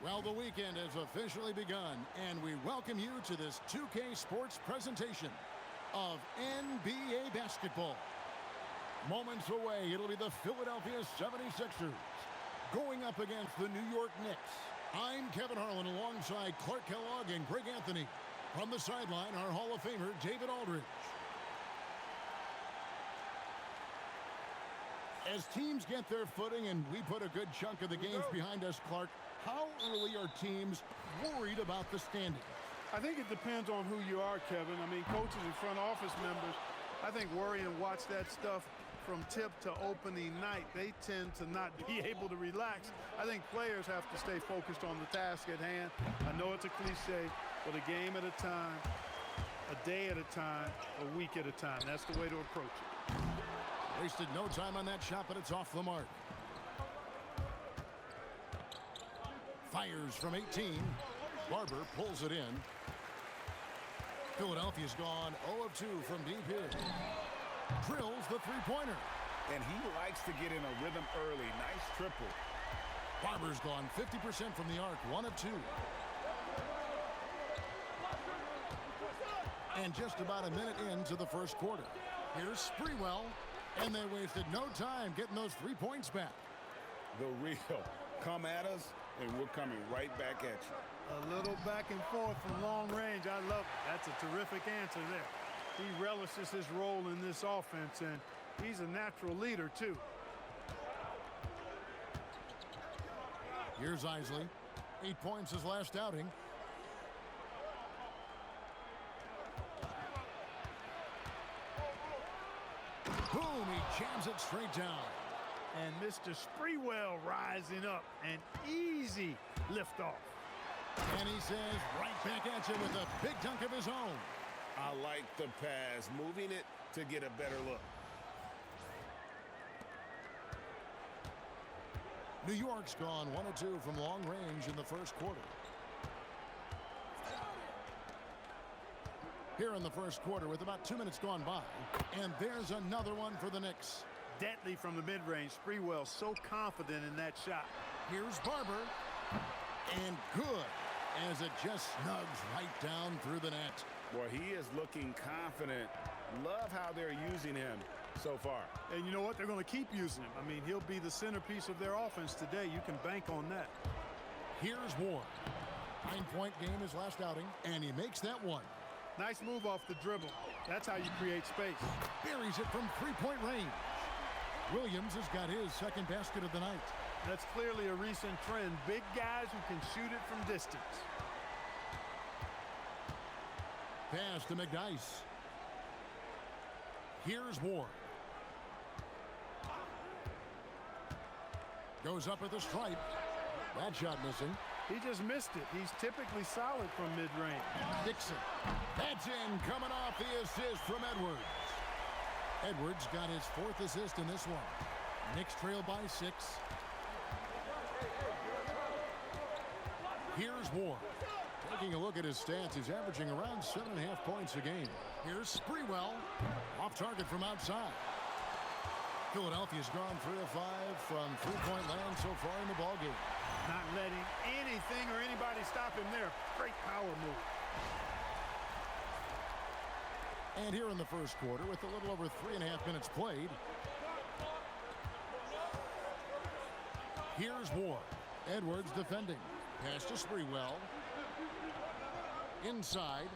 Well, the weekend has officially begun, and we welcome you to this 2K Sports presentation of NBA basketball. Moments away, it'll be the Philadelphia 76ers going up against the New York Knicks. I'm Kevin Harlan alongside Clark Kellogg and Greg Anthony. From the sideline, our Hall of Famer, David Aldridge. As teams get their footing and we put a good chunk of the games behind us, Clark, how early are teams worried about the standings? I think it depends on who you are, Kevin. I mean, coaches and front office members, I think worry and watch that stuff from tip to opening night. They tend to not be able to relax. I think players have to stay focused on the task at hand. I know it's a cliche, but a game at a time, a day at a time, a week at a time. That's the way to approach it. Wasted no time on that shot, but it's off the mark. Fires from 18. Barber pulls it in. Philadelphia's gone 0 of 2 from deep here. Drills the three-pointer. And he likes to get in a rhythm early. Nice triple. Barber's gone 50% from the arc, 1 of 2. And just about a minute into the first quarter. Here's Sprewell. And they wasted no time getting those 3 points back. The real. Come at us, and we're coming right back at you. A little back and forth from long range. I love it. That's a terrific answer there. He relishes his role in this offense, and he's a natural leader, too. Here's Isley. 8 points his last outing. Boom, he jams it straight down. And Mr. Sprewell rising up. An easy liftoff. And he says right back at you with a big dunk of his own. I like the pass, moving it to get a better look. New York's gone 1 of 2 from long range in the first quarter. Here in the first quarter with about 2 minutes gone by. And there's another one for the Knicks. Deadly from the mid-range. Sprewell so confident in that shot. Here's Barber. And good as it just snugs right down through the net. Well, he is looking confident. Love how they're using him so far. And you know what? They're going to keep using him. I mean, he'll be the centerpiece of their offense today. You can bank on that. Here's Ward. 9-point game his last outing, and he makes that one. Nice move off the dribble. That's how you create space. Buries it from 3-point range. Williams has got his second basket of the night. That's clearly a recent trend. Big guys who can shoot it from distance. Pass to McDyess. Here's Ward. Goes up at the stripe. That shot missing. He just missed it. He's typically solid from mid-range. Dixon. That's in, coming off the assist from Edwards. Edwards got his 4th assist in this one. Knicks trail by 6. Here's Ward. Taking a look at his stats, he's averaging around 7.5 points a game. Here's Sprewell. Off target from outside. Philadelphia's gone 3 of 5 from 3-point land so far in the ballgame. Not letting anything or anybody stop him there. Great power move. And here in the first quarter with a little over 3.5 minutes played. Here's Ward. Edwards defending. Pass to Sprewell. Inside.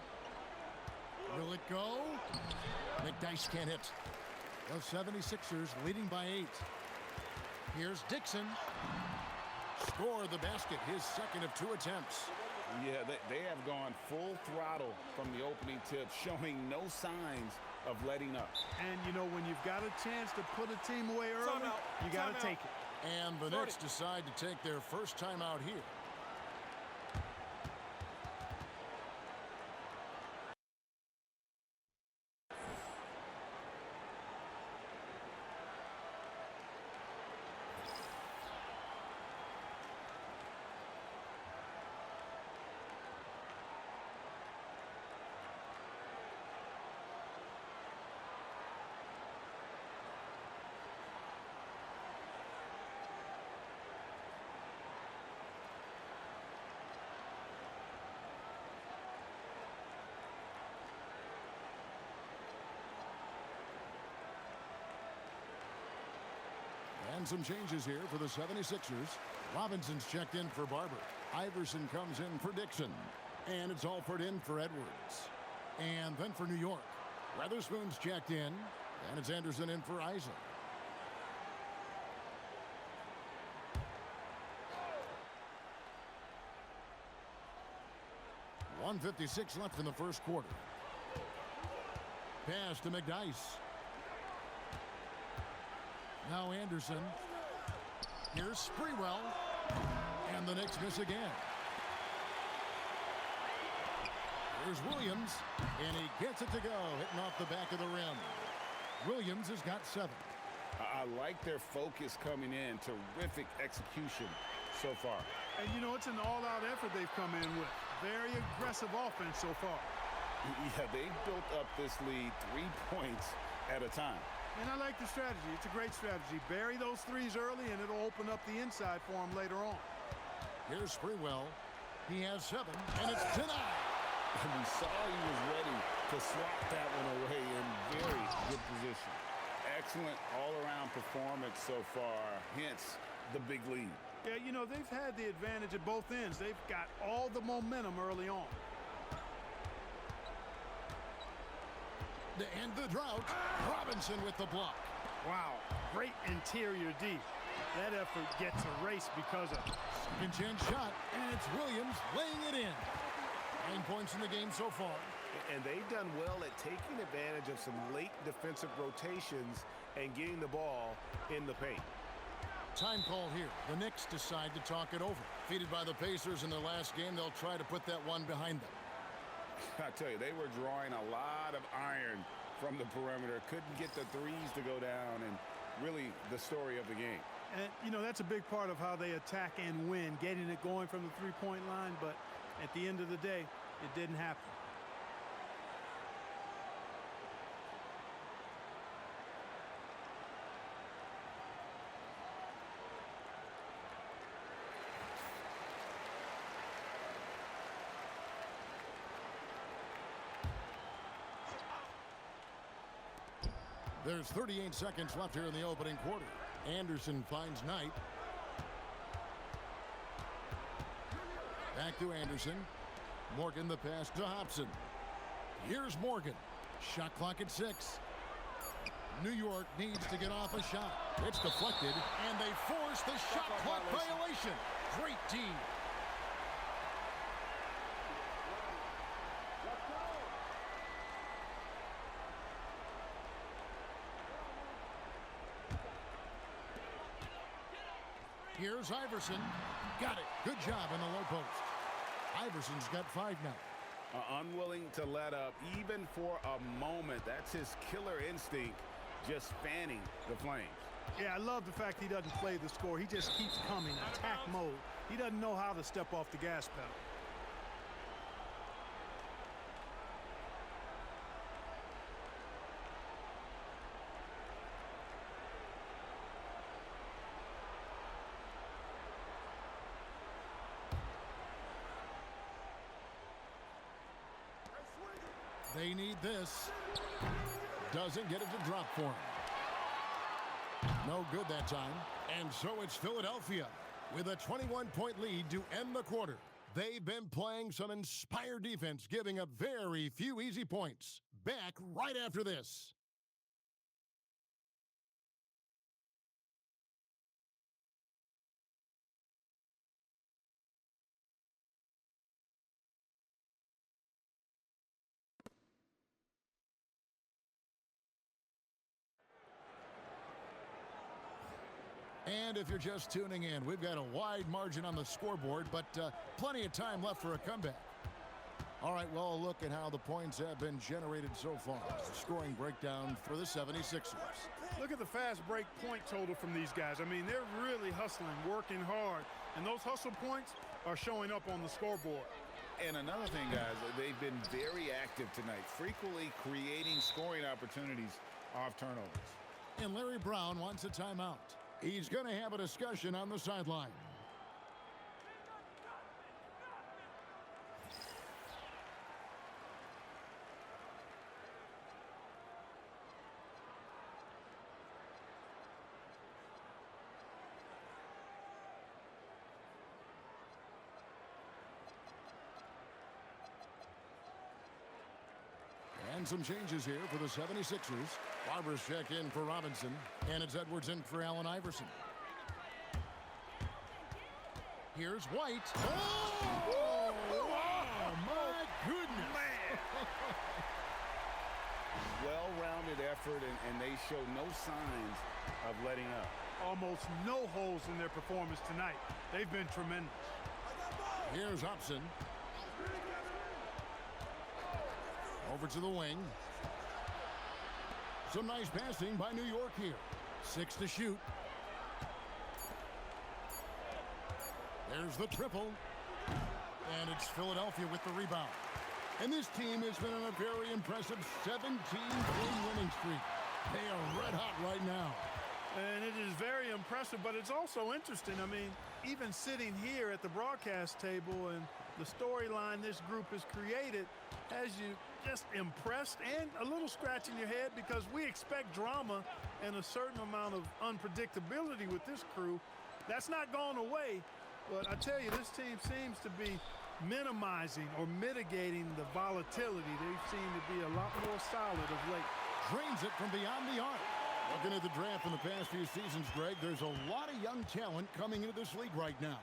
Will it go? McDyess can't hit. The 76ers leading by 8. Here's Dixon. Score the basket, his second of 2 attempts. Yeah, they have gone full throttle from the opening tip, showing no signs of letting up. And, you know, when you've got a chance to put a team away early, you got to take it. And the Knicks decide to take their first timeout here. some changes here for the 76ers. Robinson's checked in for Barber. Iverson comes in for Dixon. And it's Alford in for Edwards. And then for New York, Weatherspoon's checked in. And it's Anderson in for Isaac. .156 left in the first quarter. Pass to McDyess. Now Anderson. Here's Sprewell. And the Knicks miss again. Here's Williams. And he gets it to go, hitting off the back of the rim. Williams has got 7. I like their focus coming in. Terrific execution so far. And, you know, it's an all-out effort they've come in with. Very aggressive offense so far. Yeah, they've built up this lead 3 points at a time. And I like the strategy. It's a great strategy. Bury those threes early, and it'll open up the inside for them later on. Here's Sprewell. He has 7, and it's denied. And we saw he was ready to swat that one away in very good position. Excellent all-around performance so far, hence the big lead. Yeah, you know, they've had the advantage at both ends. They've got all the momentum early on. To end the drought, Robinson with the block. Wow, great interior D. That effort gets erased because of it. Second chance shot, and it's Williams laying it in. 9 points in the game so far. And they've done well at taking advantage of some late defensive rotations and getting the ball in the paint. Time call here. The Knicks decide to talk it over. Defeated by the Pacers in their last game, they'll try to put that one behind them. I tell you, they were drawing a lot of iron from the perimeter. Couldn't get the threes to go down, and really the story of the game. And, you know, that's a big part of how they attack and win, getting it going from the three-point line. But at the end of the day, it didn't happen. There's 38 seconds left here in the opening quarter. Anderson finds Knight. Back to Anderson. Morgan the pass to Hobson. Here's Morgan. Shot clock at 6. New York needs to get off a shot. It's deflected, and they force the shot clock violation. Great D. Here's Iverson. Got it. Good job in the low post. Iverson's got 5 now. Unwilling to let up even for a moment. That's his killer instinct, just fanning the flames. Yeah, I love the fact he doesn't play the score. He just keeps coming, attack mode. He doesn't know how to step off the gas pedal. They need this. Doesn't get it to drop for him. No good that time. And so it's Philadelphia with a 21-point lead to end the quarter. They've been playing some inspired defense, giving up very few easy points. Back right after this. And if you're just tuning in, we've got a wide margin on the scoreboard, but plenty of time left for a comeback. All right, well, a look at how the points have been generated so far. The scoring breakdown for the 76ers. Look at the fast break point total from these guys. I mean, they're really hustling, working hard, and those hustle points are showing up on the scoreboard. And another thing, guys, they've been very active tonight, frequently creating scoring opportunities off turnovers. And Larry Brown wants a timeout. He's going to have a discussion on the sideline. some changes here for the 76ers. Barber's check in for Robinson, and it's Edwards in for Allen Iverson. Here's White. Oh, my goodness. Man. Well-rounded effort, and they show no signs of letting up. Almost no holes in their performance tonight. They've been tremendous. Here's Upson. Over to the wing. Some nice passing by New York here. 6 to shoot. There's the triple. And it's Philadelphia with the rebound. And this team has been on a very impressive 17-game winning streak. They are red hot right now. And it is very impressive, but it's also interesting. I mean, even sitting here at the broadcast table and the storyline this group has created has you just impressed and a little scratch in your head, because we expect drama and a certain amount of unpredictability with this crew. That's not gone away, but I tell you, this team seems to be minimizing or mitigating the volatility. They seem to be a lot more solid of late. Drains it from beyond the arc. Looking at the draft in the past few seasons, Greg, there's a lot of young talent coming into this league right now.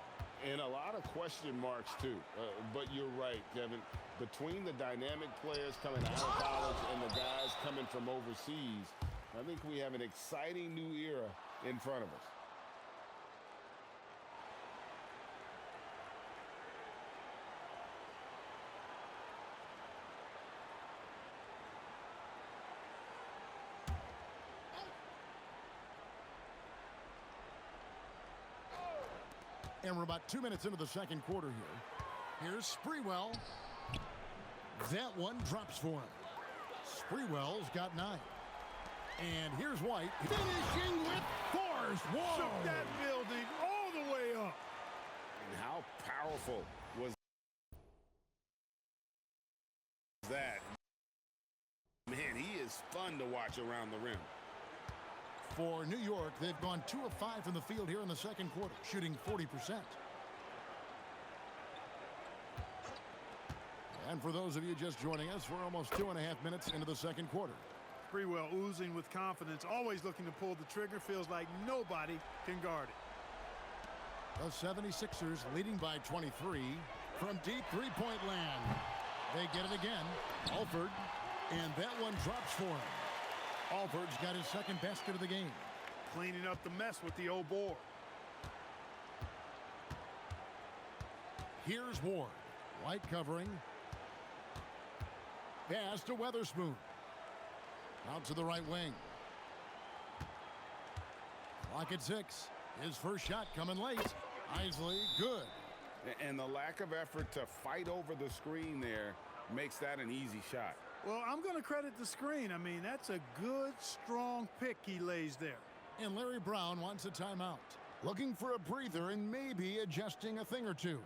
And a lot of question marks, too. But you're right, Kevin. Between the dynamic players coming out of college and the guys coming from overseas, I think we have an exciting new era in front of us. And we're about 2 minutes into the second quarter here. Here's Sprewell. That one drops for him. Sprewell's got 9. And here's White, finishing with force. Whoa! Shook that building all the way up. And how powerful was that? Man, he is fun to watch around the rim. For New York, they've gone 2 of 5 from the field here in the second quarter, shooting 40%. And for those of you just joining us, we're almost 2.5 minutes into the second quarter. Sprewell oozing with confidence, always looking to pull the trigger, feels like nobody can guard it. The 76ers leading by 23 from deep three-point land. They get it again. Alford, and that one drops for him. Alford's got his second basket of the game. Cleaning up the mess with the old board. Here's Ward. White covering. Pass to Weatherspoon. Out to the right wing. Clock at 6. His first shot coming late. Isley, good. And the lack of effort to fight over the screen there makes that an easy shot. Well, I'm going to credit the screen. I mean, that's a good, strong pick he lays there. And Larry Brown wants a timeout. Looking for a breather and maybe adjusting a thing or two.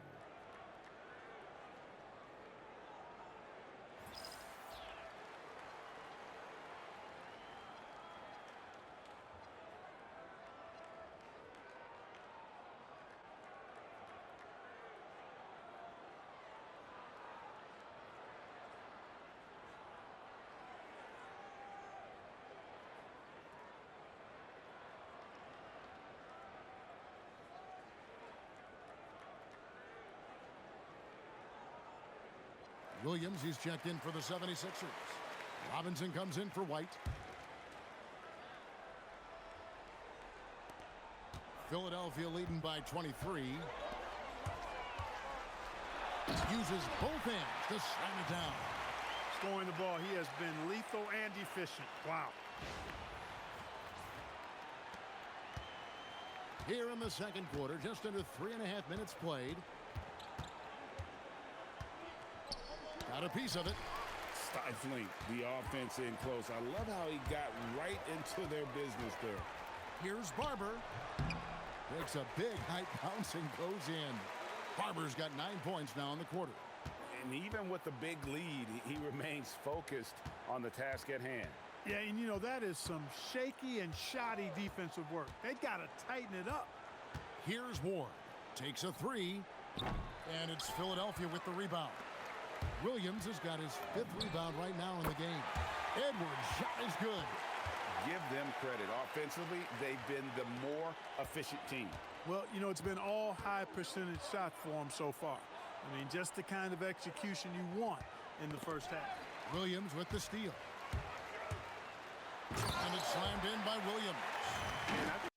Williams, he's checked in for the 76ers. Robinson comes in for White. Philadelphia leading by 23. Uses both hands to slam it down. Scoring the ball, he has been lethal and efficient. Wow. Here in the second quarter, just under 3.5 minutes played. Got a piece of it. Stifling the offense in close. I love how he got right into their business there. Here's Barber. Takes a big height bounce and goes in. Barber's got 9 points now in the quarter. And even with the big lead, he remains focused on the task at hand. Yeah, and you know, that is some shaky and shoddy defensive work. They got to tighten it up. Here's Ward. Takes a 3. And it's Philadelphia with the rebound. Williams has got his 5th rebound right now in the game. Edwards' shot is good. Give them credit. Offensively, they've been the more efficient team. Well, you know, it's been all high percentage shots for them so far. I mean, just the kind of execution you want in the first half. Williams with the steal. And it's slammed in by Williams. And I think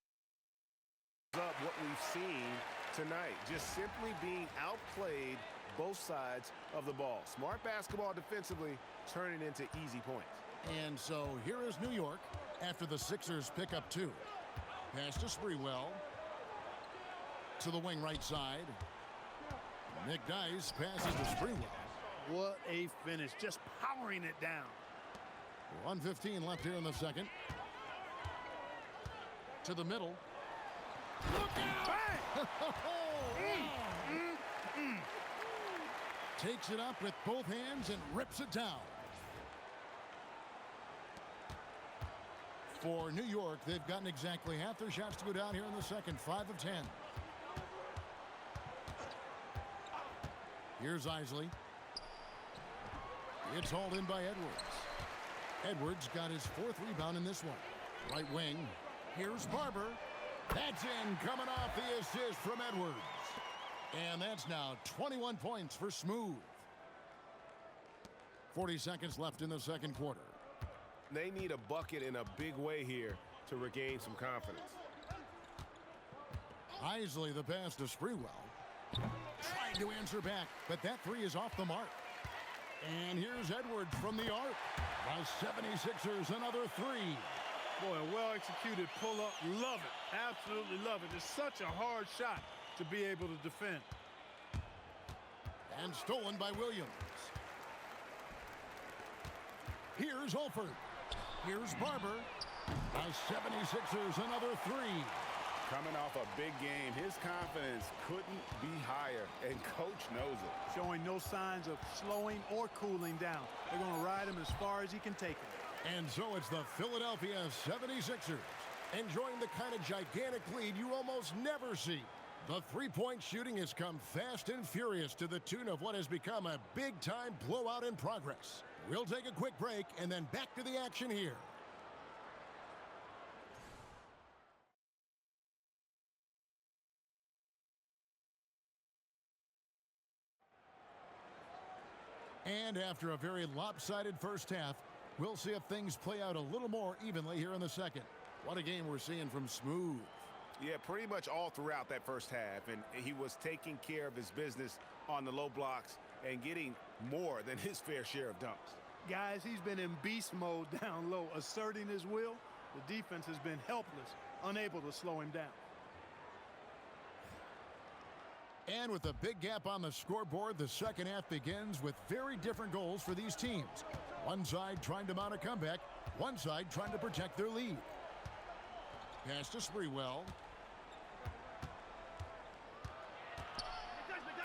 up what we've seen tonight, just simply being outplayed both sides of the ball. Smart basketball defensively, turning into easy points. And so here is New York after the Sixers pick up 2. Pass to Sprewell. To the wing right side. Nick Dice passes to Sprewell. What a finish, just powering it down. 1:15 left here in the second. To the middle. Look out! Takes it up with both hands and rips it down. For New York, they've gotten exactly half their shots to go down here in the second. 5 of 10. Here's Isley. It's hauled in by Edwards. Edwards got his 4th rebound in this one. Right wing. Here's Barber. That's in, coming off the assist from Edwards. And that's now 21 points for Smooth. 40 seconds left in the second quarter. They need a bucket in a big way here to regain some confidence. Isley the pass to Sprewell. Trying to answer back, but that 3 is off the mark. And here's Edwards from the arc. The 76ers another 3. Boy, a well-executed pull-up. Love it. Absolutely love it. It's such a hard shot to be able to defend. And stolen by Williams. Here's Holford. Here's Barber. The 76ers another 3. Coming off a big game, his confidence couldn't be higher, and coach knows it. Showing no signs of slowing or cooling down. They're going to ride him as far as he can take him. And so it's the Philadelphia 76ers enjoying the kind of gigantic lead you almost never see. The three-point shooting has come fast and furious to the tune of what has become a big-time blowout in progress. We'll take a quick break and then back to the action here. And after a very lopsided first half, we'll see if things play out a little more evenly here in the second. What a game we're seeing from Smooth. Yeah, pretty much all throughout that first half, and he was taking care of his business on the low blocks and getting more than his fair share of dunks. Guys, he's been in beast mode down low, asserting his will. The defense has been helpless, unable to slow him down. And with a big gap on the scoreboard, the second half begins with very different goals for these teams. One side trying to mount a comeback, one side trying to protect their lead. Pass to Sprewell.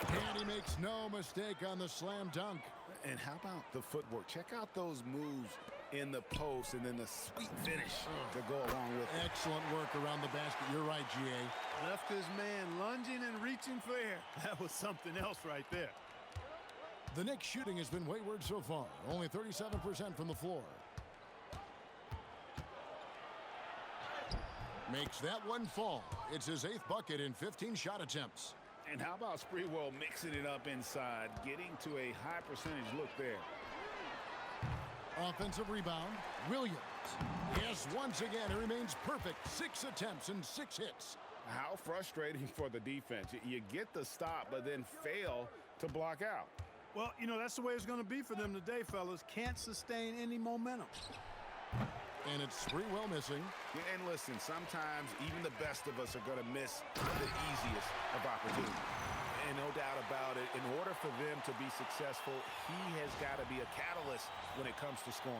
And he makes no mistake on the slam dunk. And how about the footwork? Check out those moves in the post and then the sweet finish to go along with it. Excellent work around the basket. You're right, G.A. Left his man lunging and reaching for air. That was something else right there. The Knicks shooting has been wayward so far. Only 37% from the floor. Makes that one fall. It's his 8th bucket in 15 shot attempts. And how about Sprewell mixing it up inside, getting to a high percentage look there. Offensive rebound, Williams. Yes, once again, it remains perfect. 6 attempts and 6 hits. How frustrating for the defense. You get the stop, but then fail to block out. Well, you know, that's the way it's going to be for them today, fellas. Can't sustain any momentum. And it's Sprewell missing. Yeah, and listen, sometimes even the best of us are going to miss the easiest of opportunities. And no doubt about it, in order for them to be successful, he has got to be a catalyst when it comes to scoring.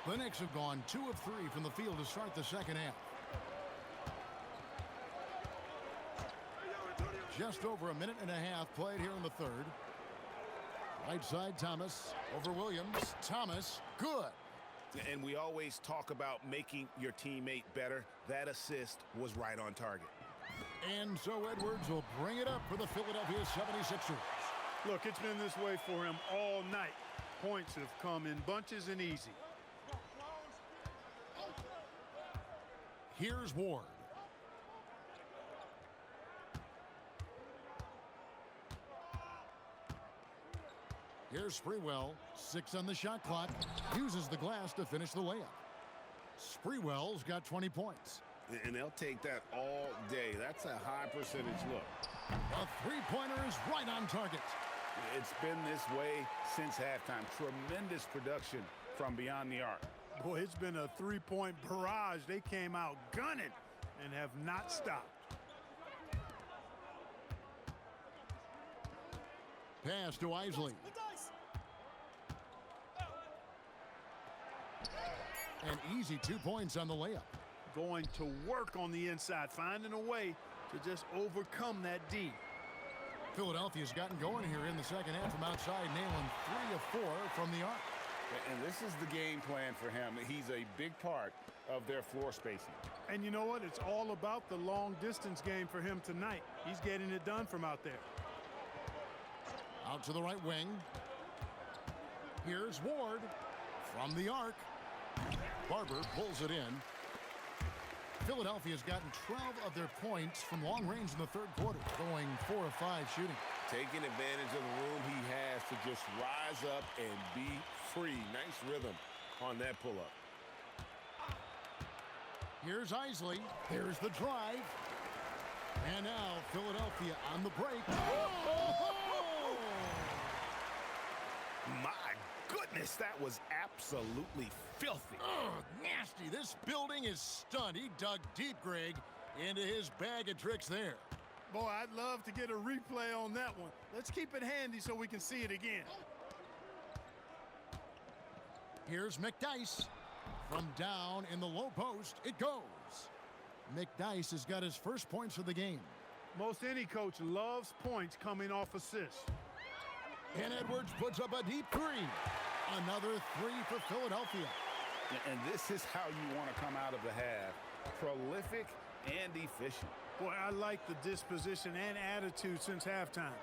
The Knicks have gone 2 of 3 from the field to start the second half. Just over a minute and a half played here in the third. Right side, Thomas over Williams. Thomas, good. And we always talk about making your teammate better. That assist was right on target. And so Edwards will bring it up for the Philadelphia 76ers. Look, it's been this way for him all night. Points have come in bunches and easy. Here's Ward. Here's Sprewell. 6 on the shot clock. Uses the glass to finish the layup. Sprewell's got 20 points. And they'll take that all day. That's a high percentage look. A three-pointer is right on target. It's been this way since halftime. Tremendous production from beyond the arc. Boy, it's been a three-point barrage. They came out gunning and have not stopped. Pass to Isley. An easy 2 points on the layup. Going to work on the inside, finding a way to just overcome that D. Philadelphia's gotten going here in the second half from outside, nailing 3 of 4 from the arc. And this is the game plan for him. He's a big part of their floor spacing. And you know what? It's all about the long distance game for him tonight. He's getting it done from out there. Out to the right wing. Here's Ward from the arc. Barber pulls it in. Philadelphia's gotten 12 of their points from long range in the third quarter, going 4 of 5 shooting. Taking advantage of the room he has to just rise up and be free. Nice rhythm on that pull-up. Here's Isley. Here's the drive. And now Philadelphia on the break. Oh! My goodness, that was absolutely filthy. Oh, nasty. This building is stunned. He dug deep, Greg, into his bag of tricks there. Boy, I'd love to get a replay on that one. Let's keep it handy so we can see it again. Here's McDyess. From down in the low post, it goes. McDyess has got his first points of the game. Most any coach loves points coming off assists. And Edwards puts up a deep 3. Another 3 for Philadelphia. And this is how you want to come out of the half. Prolific and efficient. Boy, I like the disposition and attitude since halftime.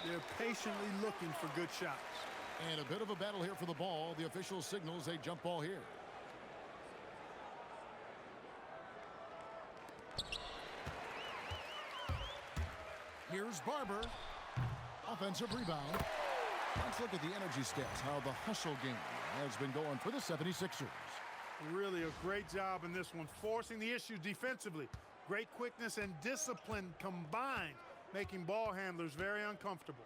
They're patiently looking for good shots. And a bit of a battle here for the ball. The official signals a jump ball here. Here's Barber. Offensive rebound. Let's look at the energy stats, how the hustle game has been going for the 76ers. Really a great job in this one, forcing the issue defensively. Great quickness and discipline combined, making ball handlers very uncomfortable.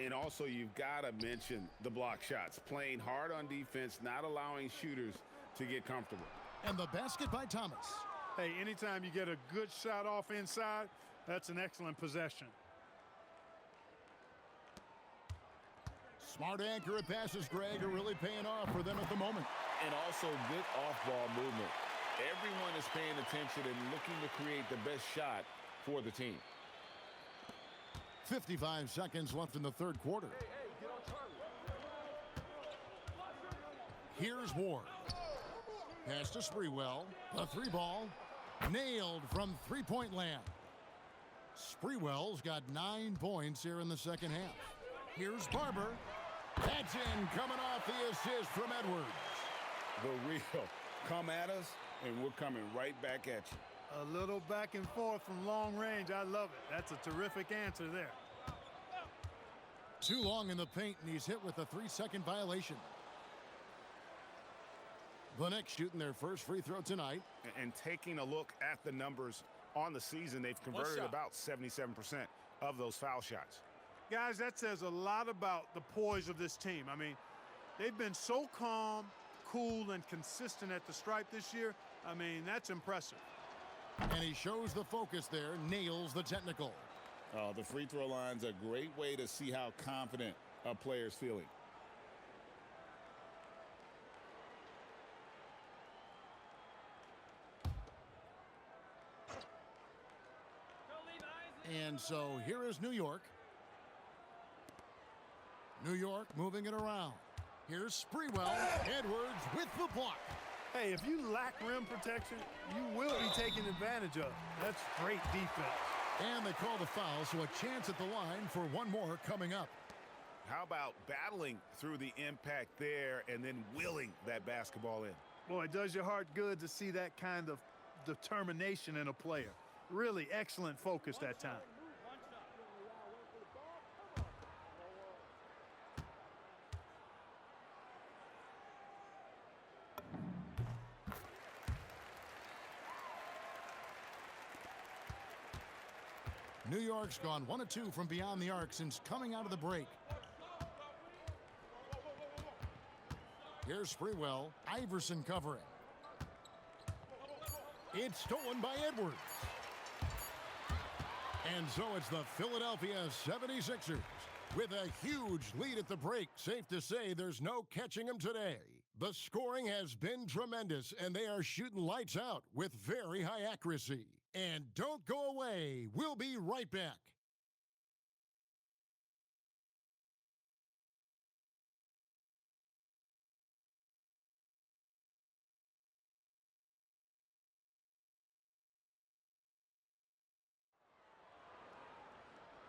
And also, you've got to mention the block shots. Playing hard on defense, not allowing shooters to get comfortable. And the basket by Thomas. Hey, anytime you get a good shot off inside, that's an excellent possession. Smart accurate passes, Greg, are really paying off for them at the moment. And also good off-ball movement. Everyone is paying attention and looking to create the best shot for the team. 55 seconds left in the third quarter. Here's Ward. Pass to Sprewell. The 3 ball. Nailed from three-point land. Sprewell's got 9 points here in the second half. Here's Barber. That's in, coming off the assist from Edwards. The real. Come at us, and we're coming right back at you. A little back and forth from long range. I love it. That's a terrific answer there. Too long in the paint, and he's hit with a 3-second violation. The Knicks shooting their first free throw tonight. And taking a look at the numbers on the season, they've converted about 77% of those foul shots. Guys, that says a lot about the poise of this team. I mean, they've been so calm, cool, and consistent at the stripe this year. I mean, that's impressive. And he shows the focus there, nails the technical. The free throw line's a great way to see how confident a player's feeling. And so here is New York. New York moving it around. Here's Sprewell. Edwards with the block. Hey, if you lack rim protection, you will be taken advantage of. That's great defense. And they call the foul, so a chance at the line for one more coming up. How about battling through the impact there and then willing that basketball in? Boy, it does your heart good to see that kind of determination in a player. Really excellent focus that time. New York's gone 1 of 2 from beyond the arc since coming out of the break. Here's Sprewell. Iverson covering. It's stolen by Edwards. And so it's the Philadelphia 76ers with a huge lead at the break. Safe to say there's no catching them today. The scoring has been tremendous, and they are shooting lights out with very high accuracy. And don't go away. We'll be right back.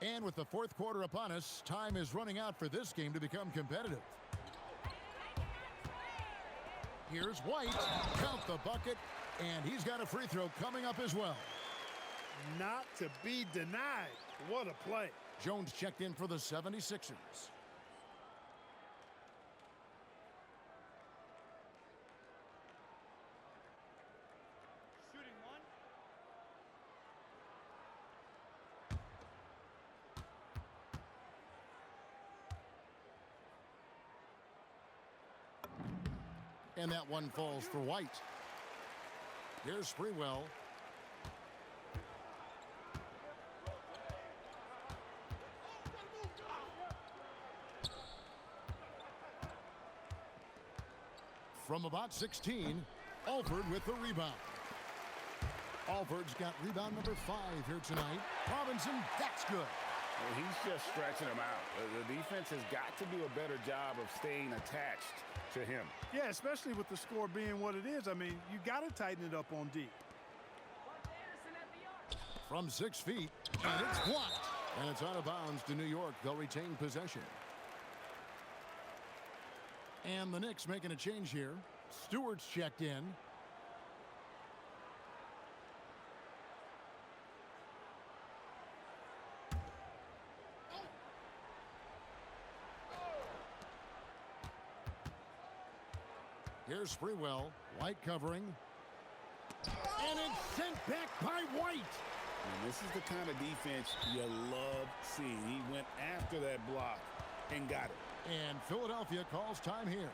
And with the fourth quarter upon us, time is running out for this game to become competitive. Here's White. Count the bucket. And he's got a free throw coming up as well. Not to be denied. What a play. Jones checked in for the 76ers. Shooting one. And that one falls for White. Here's Sprewell. From about 16, Alford with the rebound. Alford's got rebound number 5 here tonight. Robinson, that's good. Well, he's just stretching them out. The defense has got to do a better job of staying attached to him. Yeah, especially with the score being what it is. I mean, you got to tighten it up on D. From 6 feet, and it's blocked. And it's out of bounds to New York. They'll retain possession. And the Knicks making a change here. Stewart's checked in. Here's Sprewell. White covering. And it's sent back by White. And this is the kind of defense you love seeing. He went after that block and got it. And Philadelphia calls time here.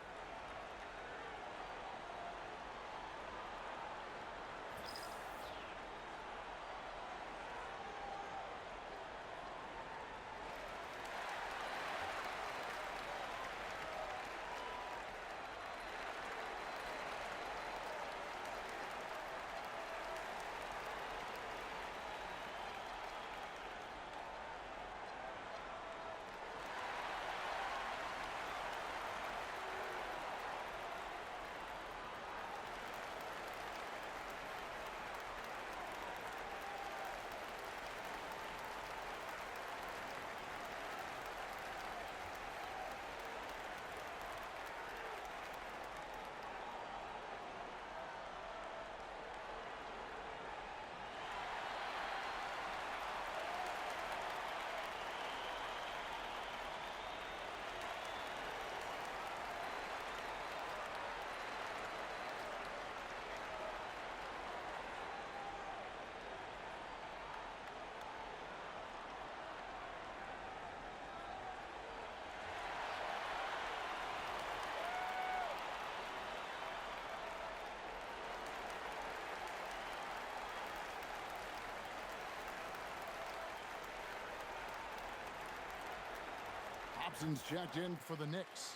Hobson's checked in for the Knicks.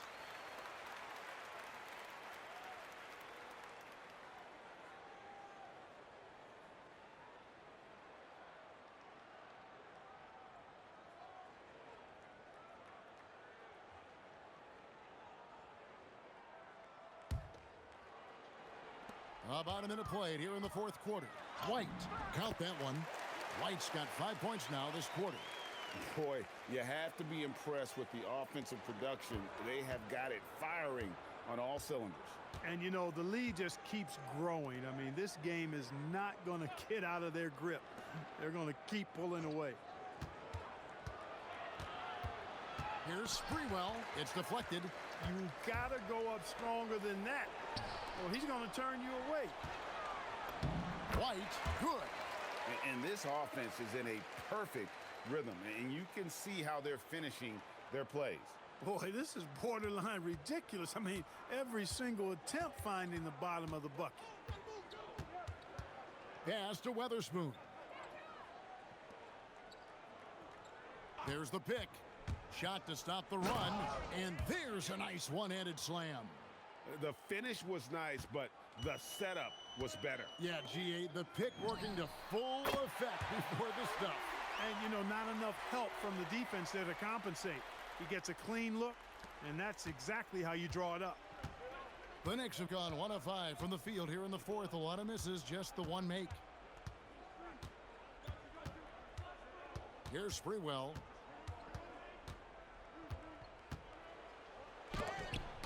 About a minute played here in the fourth quarter. White, count that one. White's got 5 points now this quarter. Boy, you have to be impressed with the offensive production. They have got it firing on all cylinders. And, you know, the lead just keeps growing. I mean, this game is not going to get out of their grip. They're going to keep pulling away. Here's Sprewell. It's deflected. You got to go up stronger than that, or he's going to turn you away. White, good. And this offense is in a perfect rhythm, and you can see how they're finishing their plays. Boy, this is borderline ridiculous. I mean, every single attempt finding the bottom of the bucket. Pass to Weatherspoon. There's the pick. Shot to stop the run, and there's a nice one-handed slam. The finish was nice, but the setup was better. Yeah, GA, the pick working to full effect before the stuff. And, you know, not enough help from the defense there to compensate. He gets a clean look, and that's exactly how you draw it up. The Knicks have gone 1 of 5 from the field here in the fourth. A lot of misses, just the one make. Here's Sprewell.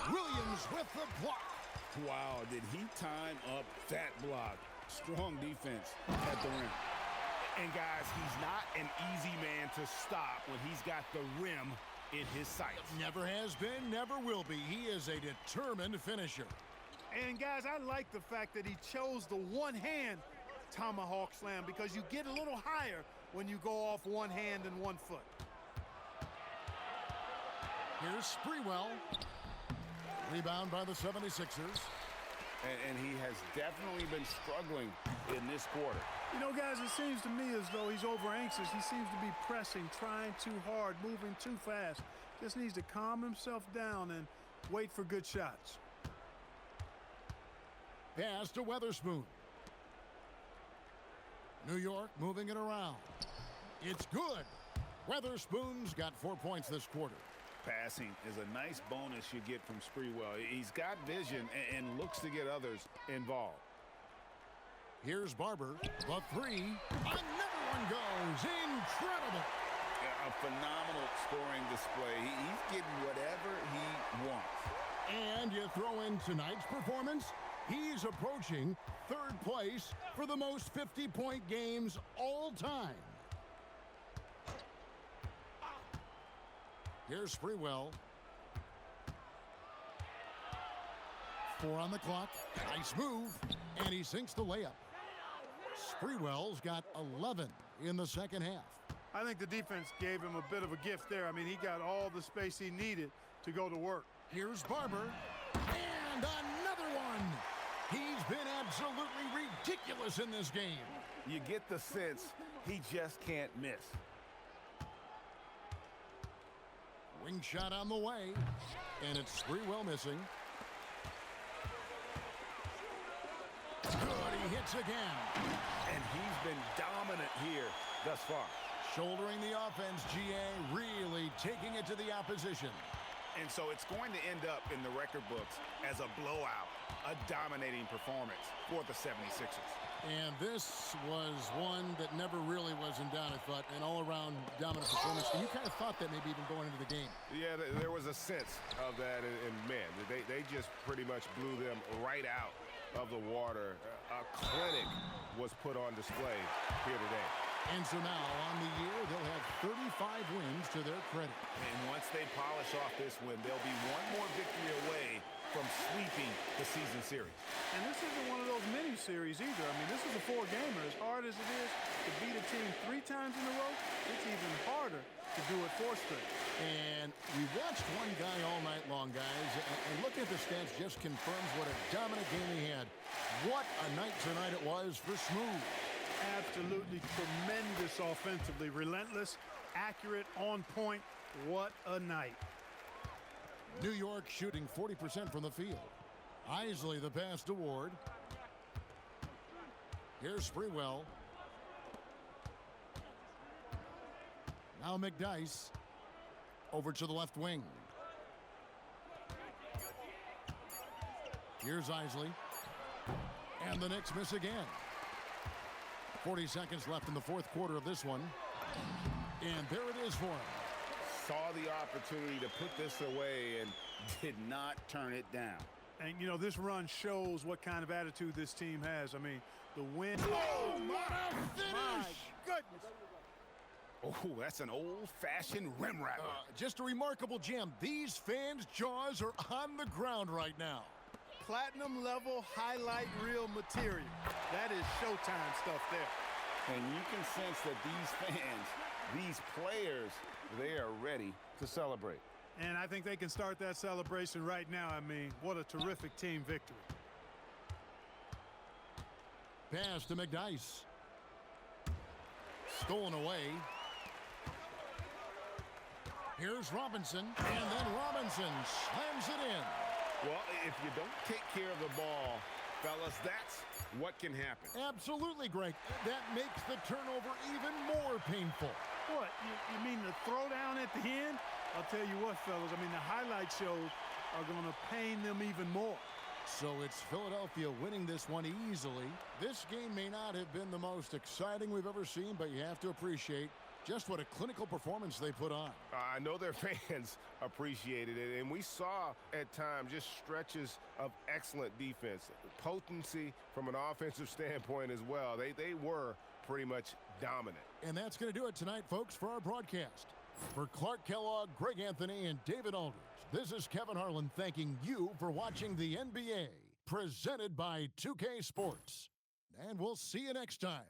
Williams with the block. Wow, did he time up that block? Strong defense at the rim. And guys, he's not an easy man to stop when he's got the rim in his sights. Never has been, never will be. He is a determined finisher. And guys, I like the fact that he chose the one-hand tomahawk slam, because you get a little higher when you go off one hand and 1 foot. Here's Sprewell. Rebound by the 76ers. And he has definitely been struggling in this quarter. You know, guys, it seems to me as though he's over anxious. He seems to be pressing, trying too hard, moving too fast. Just needs to calm himself down and wait for good shots. Pass to Weatherspoon. New York moving it around. It's good. Weatherspoon's got 4 points this quarter. Passing is a nice bonus you get from Sprewell. He's got vision and looks to get others involved. Here's Barber. The three. Another one goes. Incredible. A phenomenal scoring display. He's getting whatever he wants. And you throw in tonight's performance, he's approaching 3rd place for the most 50-point games all time. Here's Sprewell. 4 on the clock. Nice move. And he sinks the layup. Sprewell's got 11 in the second half. I think the defense gave him a bit of a gift there. I mean, he got all the space he needed to go to work. Here's Barber. And another one. He's been absolutely ridiculous in this game. You get the sense he just can't miss. Wing shot on the way, and it's Sprewell missing. Good, he hits again. And he's been dominant here thus far. Shouldering the offense, GA, really taking it to the opposition. And so it's going to end up in the record books as a blowout, a dominating performance for the 76ers. And this was one that never really was in doubt, I thought, an all-around dominant performance. And you kind of thought that maybe even going into the game. Yeah, there was a sense of that, and man, they just pretty much blew them right out of the water. A clinic was put on display here today. And so now, on the year, they'll have 35 wins to their credit. And once they polish off this win, they'll be one more victory away from sweeping the season series. And this isn't one of those mini-series either. I mean, this is a 4-gamer. As hard as it is to beat a team 3 times in a row, it's even harder to do it 4 straight. And we watched one guy all night long, guys, and looking at the stats just confirms what a dominant game he had. What a night tonight it was for Smooth. Absolutely tremendous offensively. Relentless, accurate, on point. What a night. New York shooting 40% from the field. Isley the pass to Ward. Here's Sprewell. Now McDyess over to the left wing. Here's Isley. And the Knicks miss again. 40 seconds left in the fourth quarter of this one. And there it is for him. Saw the opportunity to put this away and did not turn it down. And, you know, this run shows what kind of attitude this team has. I mean, the win. Oh, what a finish! My goodness. Oh, that's an old-fashioned rim rapper. Just a remarkable gem. These fans' jaws are on the ground right now. Platinum level highlight reel material. That is Showtime stuff there. And you can sense that these fans, these players, they are ready to celebrate. And I think they can start that celebration right now. I mean, what a terrific team victory. Pass to McDice. Stolen away. Here's Robinson, and then Robinson slams it in. Well, if you don't take care of the ball, fellas, that's what can happen. Absolutely, Greg. That makes the turnover even more painful. What, you mean the throwdown at the end? I'll tell you what, fellas, I mean, the highlight shows are going to pain them even more. So it's Philadelphia winning this one easily. This game may not have been the most exciting we've ever seen, but you have to appreciate just what a clinical performance they put on. I know their fans appreciated it, and we saw at times just stretches of excellent defense. Potency from an offensive standpoint as well. They were pretty much dominant. And that's going to do it tonight, folks, for our broadcast. For Clark Kellogg, Greg Anthony, and David Aldridge, this is Kevin Harlan thanking you for watching the NBA, presented by 2K Sports. And we'll see you next time.